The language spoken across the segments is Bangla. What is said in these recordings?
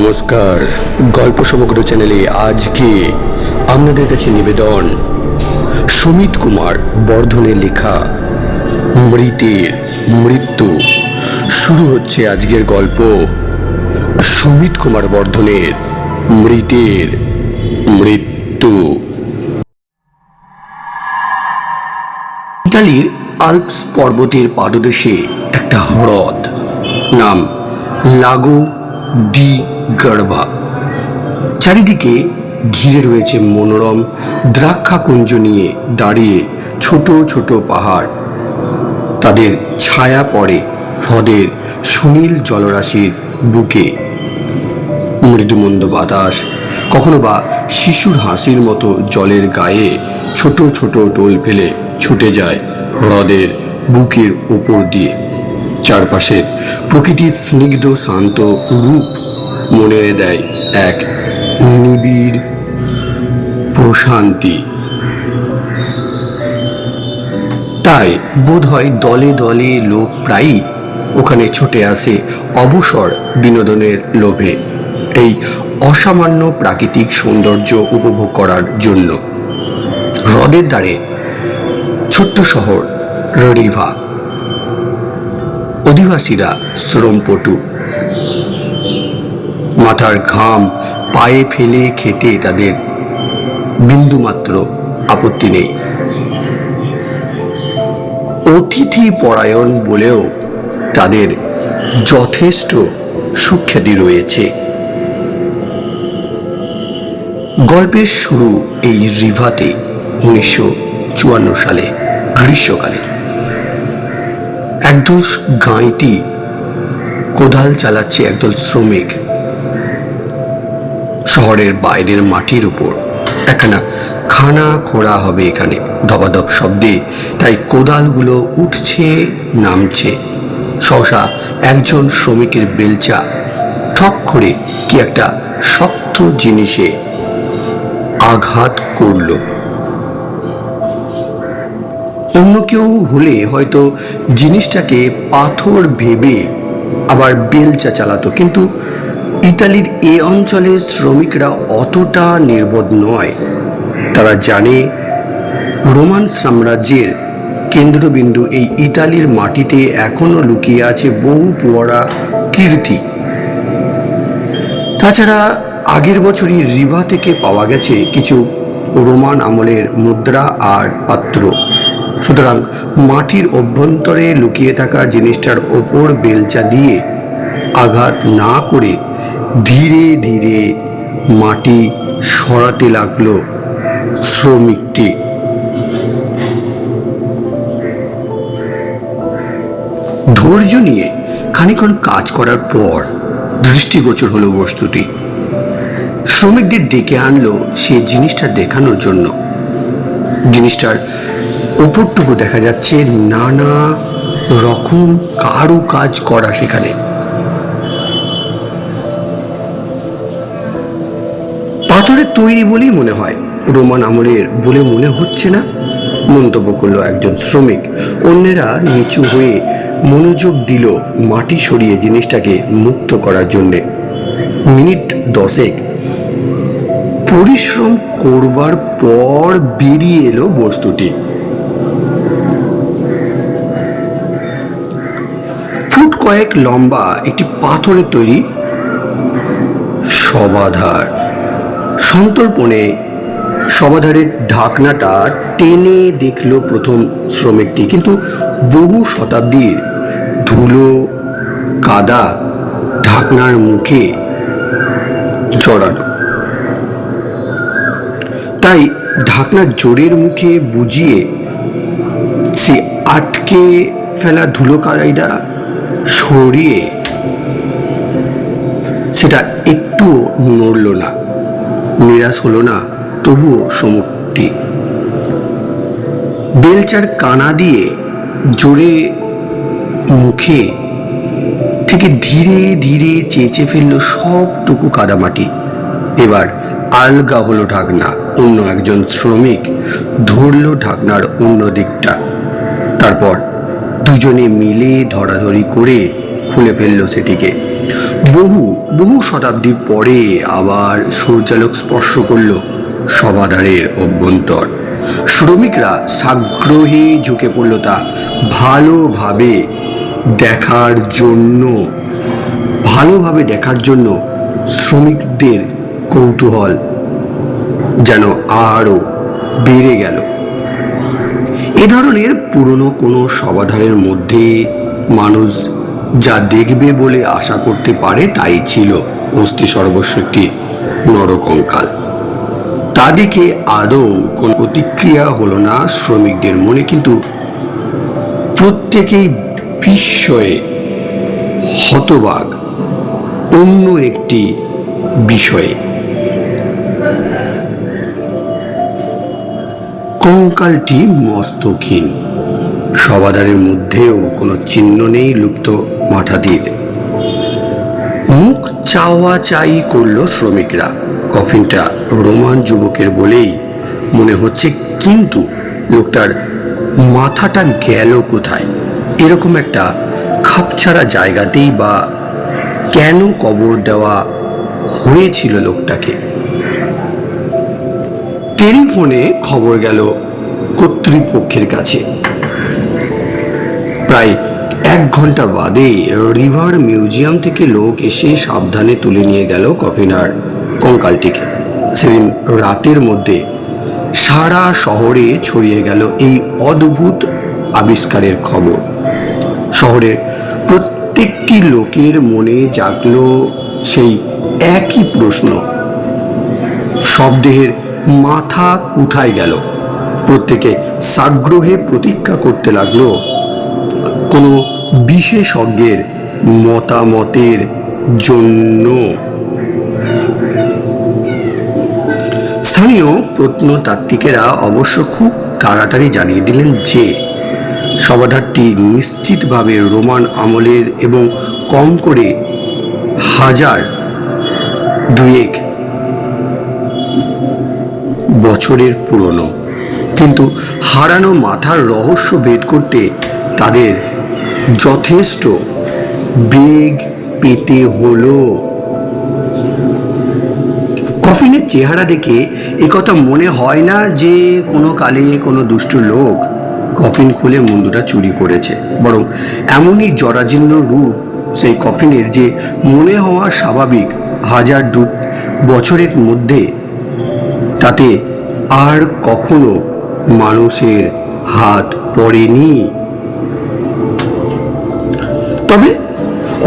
নমস্কার, গল্প সমগ্র চ্যানেলে আজকে আপনাদের কাছে নিবেদন সুমিত কুমার বর্ধনের লেখা মৃতের মৃত্যু। শুরু হচ্ছে আজকের গল্প সুমিত কুমার বর্ধনের মৃতের মৃত্যু। ইতালির আল্পস পর্বতের পাদদেশে একটা হ্রদ, নাম লাগো ডি গার্ভা। চারিদিকে ঘিরে রয়েছে মনোরম দ্রাক্ষাকুঞ্জ নিয়ে দাঁড়িয়ে ছোট ছোট পাহাড়। তাদের ছায়া পড়ে হ্রদের সুনীল জলরাশির বুকে। মৃদুমন্দ বাতাস, কখনো বা শিশুর হাসির মতো জলের গায়ে ছোট ছোট টোল ফেলে ছুটে যায় হ্রদের বুকের উপর দিয়ে। চারপাশে প্রকৃতির স্নিগ্ধ শান্ত রূপ মনে দেয় এক নিবিড় প্রশান্তি। তাই বোধ হয় দলে দলে লোক প্রায়ই ওখানে ছুটে আসে অবসর বিনোদনের লোভে, এই অসামান্য প্রাকৃতিক সৌন্দর্য উপভোগ করার জন্য। হ্রদের ধারে ছোট্ট শহর রডিভা। অধিবাসীরা শ্রমপটু, মাথার ঘাম পায়ে ফেলে খেতে তাদের বিন্দুমাত্র আপত্তি নেই। অতিথি পরায়ণ বলেও তাদের যথেষ্ট সুখ্যাতি রয়েছে। গল্পের শুরু এই রিভাতে 1954 সালে গ্রীষ্মকালে। একদল গাঁইতি কোদাল চালাচ্ছে একদল শ্রমিক। শহরের বাইরের মাটির উপর একখানা খানা খোঁড়া হবে এখানে, ধপাধপ শব্দে। তাই কোদালগুলো উঠছে নামছে। সহসা একজন শ্রমিকের বেলচা ঠক করে কি একটা শক্ত জিনিসে আঘাত করল। অন্য কেউ হলে হয়তো জিনিসটাকে পাথর ভেবে আবার বেলচা চালাতো, কিন্তু ইতালির এ অঞ্চলের শ্রমিকরা অতটা নির্বোধ নয়। তারা জানে রোমান সাম্রাজ্যের কেন্দ্রবিন্দু এই ইতালির মাটিতে এখনো লুকিয়ে আছে বহু পুয়ারা কীর্তি। তাছাড়া আগের বছরই রিভা থেকে পাওয়া গেছে কিছু রোমান আমলের মুদ্রা আর পাত্র। সুতরাং মাটির অভ্যন্তরে লুকিয়ে থাকা জিনিসটার ওপর বেলচা দিয়ে আঘাত না করে ধীরে ধীরে মাটি সরাতে লাগলো শ্রমিকটি। ধৈর্য নিয়ে খানিকক্ষণ কাজ করার পর দৃষ্টিগোচর হলো বস্তুটি। শ্রমিকদের ডেকে আনলো সে জিনিসটা দেখানোর জন্য। জিনিসটার উপরটুকু দেখা যাচ্ছে নানা রকম কারুকাজ করা সেখানে। পাথরের তৈরি বলেই মনে হয়, রোমান আমলের বলে মনে হচ্ছে না, মন্তব্য করলো একজন শ্রমিক। অন্যেরা নিচু হয়ে মনোযোগ দিল মাটি সরিয়ে জিনিসটাকে মুক্ত করার জন্যে। মিনিট 10 পরিশ্রম করবার পর বেরিয়ে এলো বস্তুটি। ফুট কয়েক লম্বা একটি পাথরের তৈরি শবাধার। সন্তর্পণে শবাধারের ঢাকনাটা টেনে দেখলো প্রথম শ্রমিকটি, কিন্তু বহু শতাব্দীর ধুলো কাদা ঢাকনার মুখে জড়ানো। তাই ঢাকনার জোরের মুখে বুঝিয়ে সে আটকে ফেলা ধুলো কাদাইটা সরিয়ে সেটা একটুও নড়ল না। নিরাশ হলো না তবুও সমুখটি। বেলচার কানা দিয়ে জোরে মুখে থেকে ধীরে ধীরে চেঁচে ফেললো সবটুকু কাদামাটি। এবার আলগা হলো ঢাকনা। অন্য একজন শ্রমিক ধরল ঢাকনার অন্য দিকটা। তারপর দুজনে মিলে ধরাধরি করে খুলে ফেললো সেটিকে। বহু বহু শতাব্দী পরে আবার সূর্যালোক স্পর্শ করল সভাধারের অভ্যন্তর। শ্রমিকরা সাগ্রহে ঝুঁকে পড়ল তা ভালোভাবে দেখার জন্য। শ্রমিকদের কৌতূহল যেন আরো বেড়ে গেল। এ ধরনের পুরনো কোনো সভাধারের মধ্যে মানুষ যা দেখবে বলে আশা করতে পারে তাই ছিল অস্থি সর্বস্ব একটি নরকঙ্কাল। তা দেখে আদৌ কোনো প্রতিক্রিয়া হলো না শ্রমিকদের মনে, কিন্তু প্রত্যেকেই বিস্ময়ে হতবাক অন্য একটি বিষয়ে। কঙ্কালটি মস্তকহীন, সভাধারের মধ্যেও কোনো চিহ্ন নেই লুপ্ত মাথাটির। মুখ চাওয়াচাই করল শ্রমিকরা। কফিনটা রোমান যুবকের বলেই মনে হচ্ছে, কিন্তু লোকটার মাথাটা গেল কোথায়? এরকম একটা খাপছাড়া জায়গাতেই বা কেন কবর দেওয়া হয়েছিল লোকটাকে? টেলিফোনে খবর গেল কর্তৃপক্ষের কাছে। প্রায় 1 ঘন্টা বাদে রিভার মিউজিয়াম থেকে লোক এসে সাবধানে তুলে নিয়ে গেল কফিনার কঙ্কালটিকে। সেদিন রাতের মধ্যে সারা শহরে ছড়িয়ে গেল এই অদ্ভুত আবিষ্কারের খবর। শহরের প্রত্যেকটি লোকের মনে জাগলো সেই একই প্রশ্ন, শবদেহের মাথা কোথায় গেল? প্রত্যেকে সাগ্রহে প্রতীক্ষা করতে লাগলো কোনো বিশেষজ্ঞের মতামতের জন্য। স্থানীয় প্রত্নতাত্ত্বিকেরা অবশ্য খুব তাড়াতাড়ি জানিয়ে দিলেন যে সমাধিটি নিশ্চিতভাবে রোমান আমলের এবং কম করে 1000 বছরের পুরনো। কিন্তু হারানো মাথার রহস্য ভেদ করতে তাদের যথেষ্ট বেগ পেতে হলো। কফিনের চেহারা দেখে একথা মনে হয় না যে কোনো কালে কোনো দুষ্ট লোক কফিন খুলে মুন্ডুটা চুরি করেছে, বরং এমনই জরাজীর্ণ রূপ সেই কফিনের যে মনে হওয়া স্বাভাবিক 1000 বছরের মধ্যে তাতে আর কখনো মানুষের হাত পড়েনি। তবে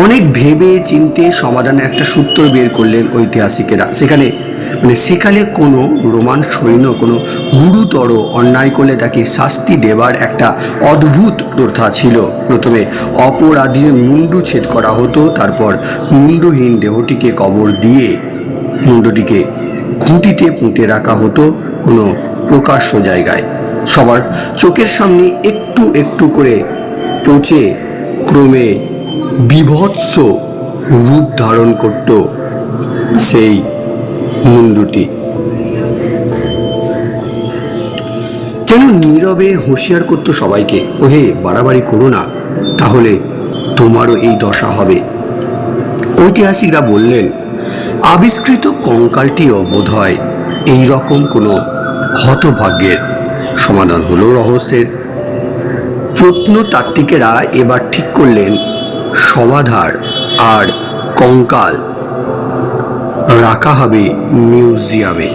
অনেক ভেবে চিন্তে সমাধানের একটা সূত্র বের করলেন ঐতিহাসিকেরা। সেখানে কোনো রোমান সৈন্য কোনো গুরুতর অন্যায় করলে তাকে শাস্তি দেবার একটা অদ্ভুত প্রথা ছিল। প্রথমে অপরাধীর মুন্ডু ছেদ করা হতো, তারপর মুন্ডুহীন দেহটিকে কবর দিয়ে মুন্ডুটিকে খুঁটিতে পুঁতে রাখা হতো কোনো প্রকাশ্য জায়গায়। সবার চোখের সামনে একটু একটু করে পচে ক্রমে বীভৎস রূপ ধারণ করত সেই মুন্ডুটি। যেন নীরবে হুঁশিয়ার করতো সবাইকে, ওহে বাড়াবাড়ি করো না, তাহলে তোমারও এই দশা হবে। ঐতিহাসিকরা বললেন আবিষ্কৃত কঙ্কালটিও বোধ হয় এইরকম কোনো হতভাগ্যের সমাধান হলো রহস্যের। প্রত্নতাত্ত্বিকেরা এবার ঠিক করলেন সমাধার আর কঙ্কাল রাখা হবে মিউজিয়ামে,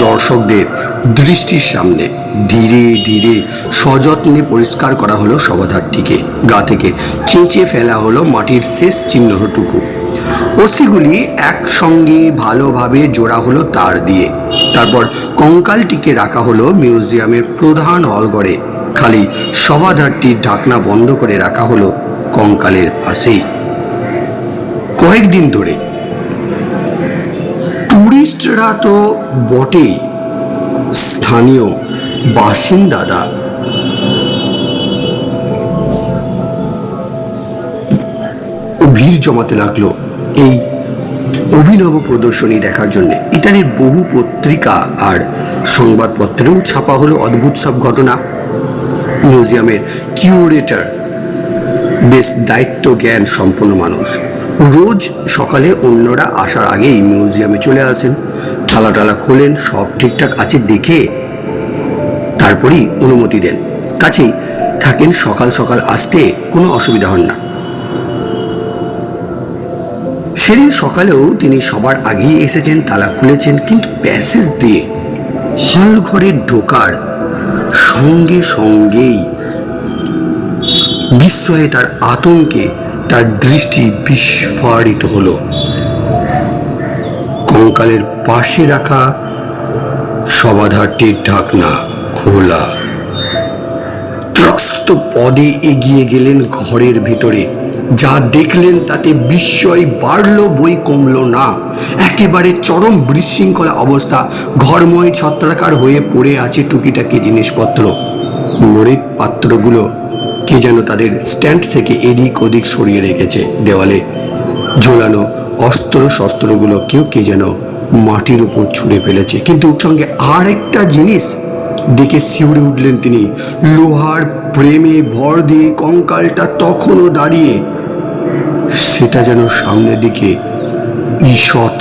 দর্শকদের দৃষ্টির সামনে। ধীরে ধীরে সযত্নে পরিষ্কার করা হলো সমাধারটিকে। গা থেকে চেঁচে ফেলা হলো মাটির শেষ চিহ্নটুকু। অস্থিগুলি একসঙ্গে ভালোভাবে জোড়া হলো তার দিয়ে। তারপর কঙ্কালটিকে রাখা হলো মিউজিয়ামের প্রধান হলঘরে। খালি সমাধারটির ঢাকনা বন্ধ করে রাখা হলো কঙ্কালের পাশেই। কয়েকদিন ধরে টুরিস্টরা তো বটেই, স্থানীয় বাসিন্দারা ভিড় জমাতে লাগলো এই অভিনব প্রদর্শনী দেখার জন্য। ইতালির বহু পত্রিকা আর সংবাদপত্রেও ছাপা হলো অদ্ভুত সব ঘটনা। মিউজিয়ামের কিউরেটর বেশ দায়িত্ব জ্ঞান সম্পন্ন মানুষ। রোজ সকালে অন্যরা আসার আগেই মিউজিয়ামে চলে আসেন, তালা টালা খোলেন, সব ঠিকঠাক আছে দেখে তারপরই অনুমতি দেন। কাছেই থাকেন, সকাল সকাল আসতে কোনো অসুবিধা হন না। সেদিন সকালেও তিনি সবার আগেই এসেছেন, তালা খুলেছেন, কিন্তু প্যাসেজ দিয়ে হল ঘরে ঢোকার সঙ্গে সঙ্গেই বিস্ময়ে, তার আতঙ্কে তার দৃষ্টি বিস্ফারিত হলো। কঙ্কালের পাশে রাখা সমাধারটির ঢাকনা খোলা। ত্রস্ত পদে এগিয়ে গেলেন ঘরের ভিতরে। যা দেখলেন তাতে বিস্ময় বাড়ল, বই কমল না। একেবারে চরম বিশৃঙ্খলা অবস্থা। ঘরময় ছত্রাকার হয়ে পড়ে আছে টুকিটাকি জিনিসপত্র। মরিচ পাত্রগুলো কে যেন তাদের স্ট্যান্ড থেকে এদিক ওদিক সরিয়ে রেখেছে। দেওয়ালে ঝোলানো অস্ত্র শস্ত্রগুলো কেউ কে যেন মাটির উপর ছুঁড়ে ফেলেছে। কিন্তু সঙ্গে আর একটা জিনিস দেখে শিউরে উঠলেন তিনি। লোহার প্রেমে ভর দিয়ে কঙ্কালটা তখনও দাঁড়িয়ে, সেটা যেন সামনের দিকে ঈষৎ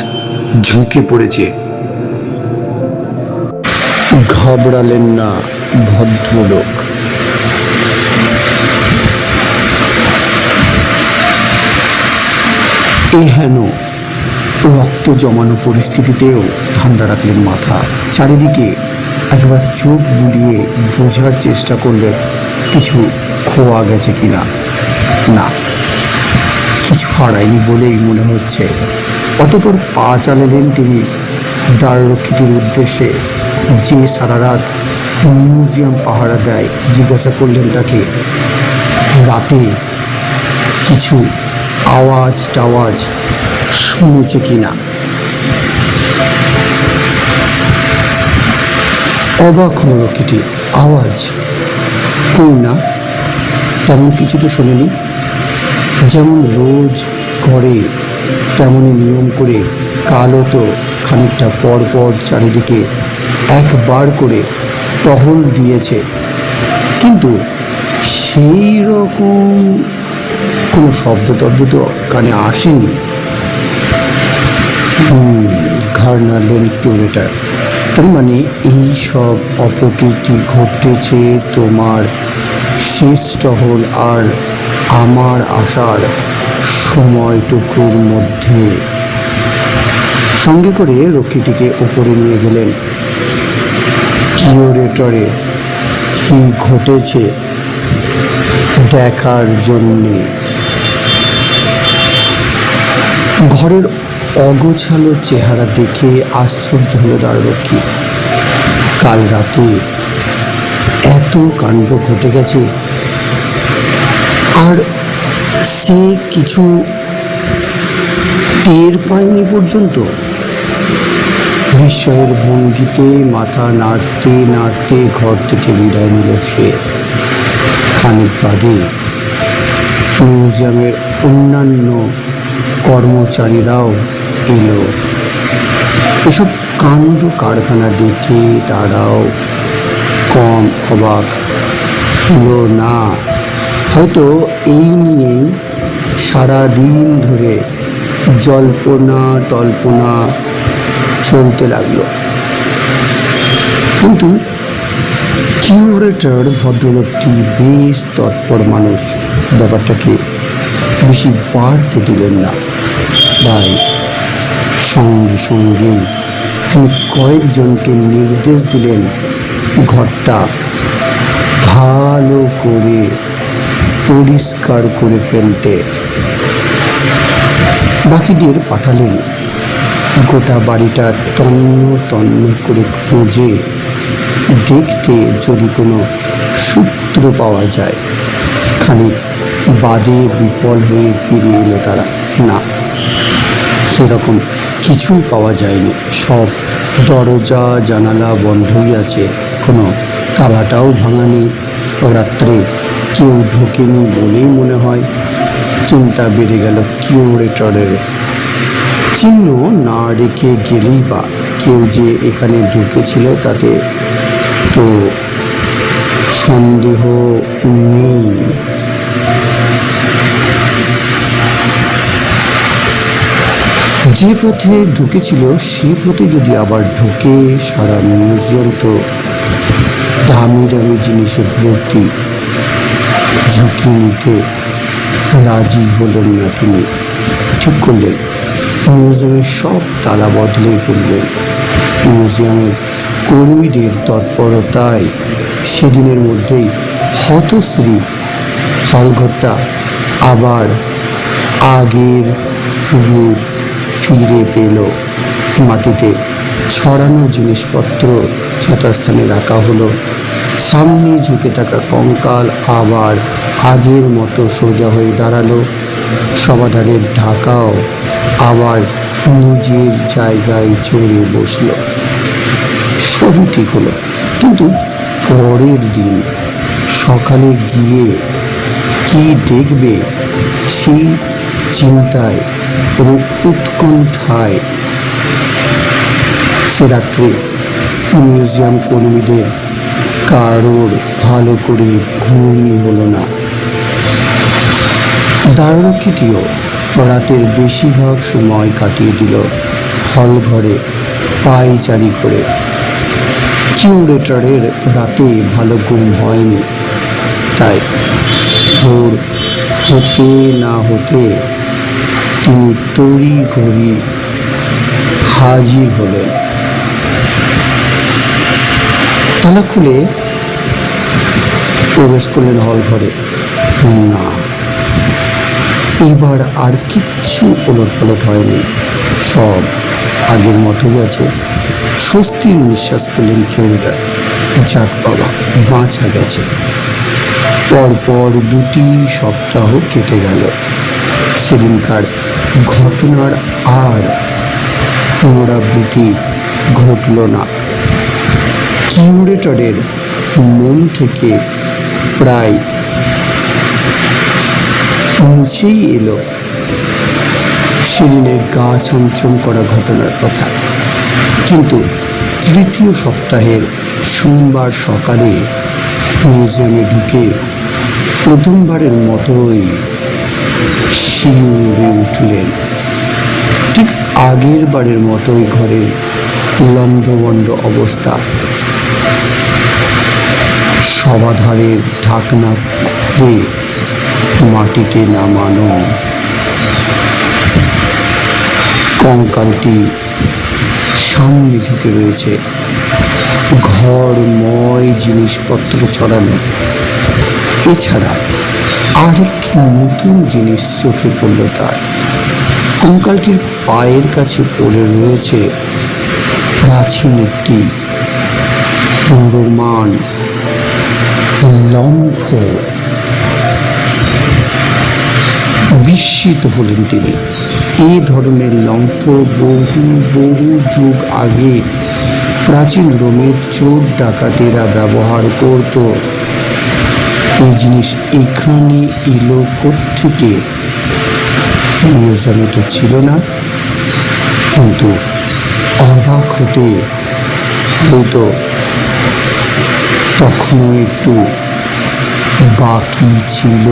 ঝুঁকে পড়েছে। ঘাবড়ালেন না ভদ্রলোক। এহেন রক্ত জমানো পরিস্থিতিতেও ঠান্ডা রাখলেন মাথা। চারিদিকে একবার চোখ বুলিয়ে বোঝার চেষ্টা করলেন কিছু খোয়া গেছে কিনা। না, কিছু হারায়নি বলেই মনে হচ্ছে। অতঃপর পা চালালেন তিনি দ্বাররক্ষীটির উদ্দেশ্যে, যে সারা রাত মিউজিয়াম পাহারা দেয়। জিজ্ঞাসা করলেন তাকে রাতে কিছু আওয়াজ টাওয়াজ শুনেছে কিনা। অবাক হল রক্ষীটি। আওয়াজ? কই না, তেমন কিছু তো শোনেনি। যেমন রোজ করে তেমনই নিয়ম করে কালও তো খানিকটা পর পর চারিদিকে একবার করে টহল দিয়েছে, কিন্তু সেই রকম কোনো শব্দ টব্দ তো কানে আসেনি। ঘাড় নাড়লেন কিউরেটার। তার মানে এই সব অপ্রকৃতি ঘটেছে তোমার শেষ টহল আর আমার আসার সময়টুকুর মধ্যে। সঙ্গে করে রক্ষীটিকে ওপরে নিয়ে গেলেন। কিউরেটরে কি ঘটেছে দেখার জন্যে। ঘরের অগোছালো চেহারা দেখে আশ্চর্য হলো দ্বাররক্ষী। কাল রাতে এত কাণ্ড ঘটে গেছে আর সে কিছু টের পায়নি পর্যন্ত। বিস্ময়ের ভঙ্গিতে মাথা নাড়তে নাড়তে ঘর থেকে বিদায় নিল সে। খানিক বাদে মিউজিয়ামের অন্যান্য কর্মচারীরাও এলো। এসব কাণ্ড কারখানা দেখে তারাও কম অবাক হলো না। হয়তো এই নিয়েই সারাদিন ধরে জল্পনা টল্পনা চলতে লাগলো। কিন্তু কিউরেটর ভদ্রলোকটি বেশ তৎপর মানুষ, ব্যাপারটাকে বেশি বাড়তে দিলেন না। তাই সঙ্গে সঙ্গেই তিনি কয়েকজনকে নির্দেশ দিলেন ঘরটা ভালো করে পরিষ্কার করে ফেলতে। বাকিদের পাঠালেন গোটা বাড়িটা তন্ন তন্ন করে খুঁজে দেখতে যদি কোনো সূত্র পাওয়া যায়। খানিক বাদে বিফল হয়ে ফিরে এলো তারা। না, সেরকম কিছুই পাওয়া যায়নি। সব দরজা জানালা বন্ধই আছে, কোনো তালাটাও ভাঙা নেই। রাত্রে কেউ ঢোকেনি বলেই মনে হয়। চিন্তা বেড়ে গেল কিউরেটরের। চিহ্ন না রেখে গেলেই বা কেউ যে এখানে ঢুকেছিল তাতে তো সন্দেহ নেই। যে পথে ঢুকেছিল সে পথে যদি আবার ঢুকে, সারা মিউজিয়াম তো দামি দামি জিনিসে ভর্তি। ঝুঁকি নিতে রাজি হলেন না তিনি। ঠিক করলেন মিউজিয়ামের সব তালা বদলে ফেলবেন। মিউজিয়ামের কর্মীদের তৎপরতায় সেদিনের মধ্যেই হতশ্রী হলঘরটা আবার আগের রূপ ফিরে পেল। মাটিতে ছড়ানো জিনিসপত্র যথাস্থানে রাখা হলো। সামনে ঝুঁকে থাকা কঙ্কাল আবার আগের মতো সোজা হয়ে দাঁড়ালো। সমাধানের ঢাকাও আবার নিজের জায়গায় চড়ে বসল। সবই ঠিক হলো, কিন্তু পরের দিন সকালে গিয়ে কি দেখবে সেই চিন্তায় এবং উৎকণ্ঠায় সে রাত্রে মিউজিয়াম কর্মীদের কারোর ভালো করে ঘুমই হলো না। দ্বাররক্ষীটিও রাতের বেশিরভাগ সময় কাটিয়ে দিল হল ঘরে পায়চারি করে। কিউরেটরের রাতে ভালো ঘুম হয়নি, তাই ভোর হতে না হতে তিনি তড়ি ঘড়ি হাজির হলেন। তালা খুলে প্রবেশ করলেন হল ঘরে। না, এবার আর কিচ্ছু ওলটপালট হয়নি, সব আগের মতোই আছে। স্বস্তির নিঃশ্বাস পেলেন কিউরেটর। যাক বাবা, বাঁচা গেছে। পরপর 2টি সপ্তাহ কেটে গেল। সেদিনকার ঘটনার আর পুনরাবৃত্তি ঘটল না। কিউরেটরের মন থেকে প্রায় মুছেই এলো সেদিনের গা ছমছম করা ঘটনার কথা। কিন্তু 3য় সপ্তাহের সোমবার সকালে মিউজিয়ামে ঢুকে প্রথমবারের মতোই শিউরে উঠলেন। ঠিক আগের বারের মতোই ঘরের লণ্ডভণ্ড অবস্থা। সবাধারের ঢাকনা খুলে মাটিতে নামানো কঙ্কালটি সামনে ঝুঁকে রয়েছে। ঘরময় জিনিসপত্র ছড়ানো। এছাড়া আরেকটি নতুন জিনিস চোখে পড়ল তার। কঙ্কালটির পায়ের কাছে পড়ে রয়েছে প্রাচীন একটি রোমান লম্ফ। বিস্মিত হলেন তিনি। এই ধরনের লম্ফ বহু বহু যুগ আগে প্রাচীন রোমের চোর ডাকাতেরা ব্যবহার করত। এই জিনিস এখানে এলো কোত্থেকে? মিউজিয়ামে তো ছিল না, কিন্তু অবাক হতে হয়তো তখনও একটু বাকি ছিল।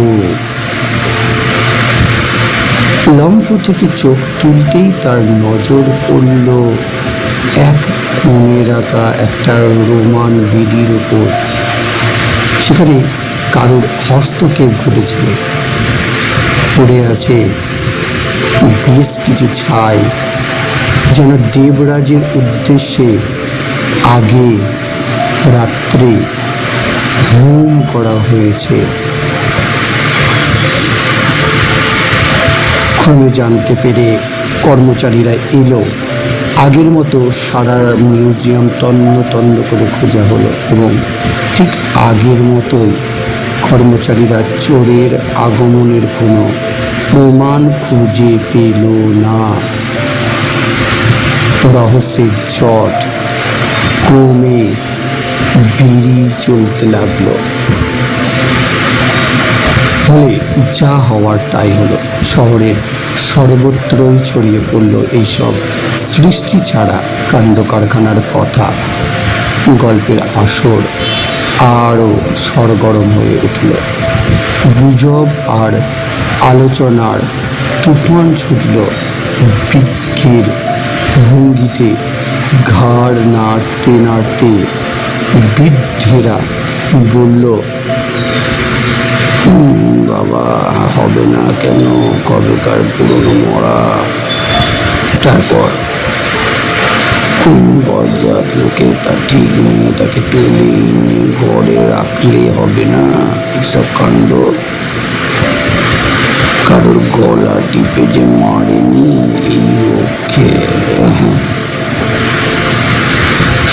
লম্ফ থেকে চোখ তুলতেই তার নজর পড়ল এক কোণে রাখা একটা রোমান বেদির উপর। সেখানে কারোর হস্তক্ষেপ ঘটেছে। পড়ে আছে বেশ কিছু ছাই, যেন দেবরাজের উদ্দেশ্যে আগে রাত্রে হোম করা হয়েছে। ক্রমে জানতে পেরে কর্মচারীরা এলো। আগের মতো সারা মিউজিয়াম তন্ন তন্ন করে খোঁজা হলো এবং ঠিক আগের মতোই কর্মচারীরা চোরের আগমনের কোনো প্রমাণ খুঁজে পেল না। রহস্যের জট ক্রমে বেরিয়ে চলতে লাগলো। ফলে যা হওয়ার তাই হলো। শহরের সর্বত্রই ছড়িয়ে পড়ল এইসব সৃষ্টি ছাড়া কাণ্ড কারখানার কথা। গল্পের আসর আরও সরগরম হয়ে উঠল। গুজব আর আলোচনার তুফান ছুটল বৃক্ষের ভঙ্গিতে ঘাড় নাড়তে নাড়তে বৃদ্ধেরা বলল, বাবা হবে না কেন, কবেকার পুরনো মরা। তারপর বজ্জাত লোকে তার ঠিক নেই, তাকে তুলে এনে ঘরে রাখলে হবে না। এসব কাণ্ড কারোর গলা টিপে যে মারেনি এই রক্ষে।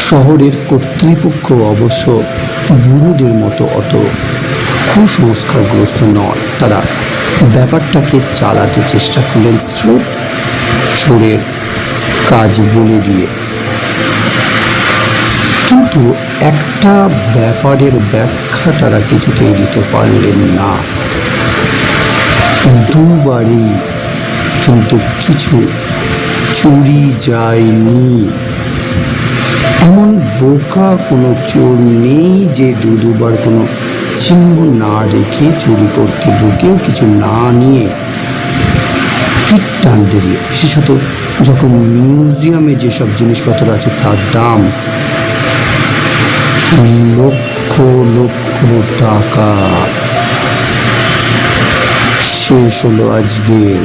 শহরের কর্তৃপক্ষ অবশ্য বুড়োদের মতো অত কুসংস্কারগ্রস্ত নয়। তারা ব্যাপারটাকে চালাতে চেষ্টা করলেন স্রোত চোরের কাজ বলে দিয়ে। কিন্তু একটা ব্যাপারের ব্যাখ্যা তারা কিছুতেই দিতে পারলেন না। দুবারই কিন্তু কিছু চুরি যায়নি। এমন বোকা কোনো চোর নেই যে দুবার কোনো চিহ্ন না রেখে চুরি করতে ঢুকেও কিছু না নিয়ে পিঠ টান দেবে। বিশেষত যখন মিউজিয়ামে যেসব জিনিসপত্র আছে তার দাম লক্ষ লক্ষ টাকা। শেষ হলো আজকের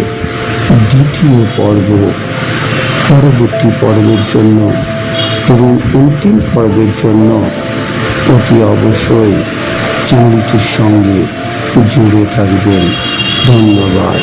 দ্বিতীয় পর্ব। পরবর্তী পর্বের জন্য এবং অন্তিম পর্বের জন্য অতি অবশ্যই চ্যানেলটির সঙ্গে জুড়ে থাকবেন। ধন্যবাদ।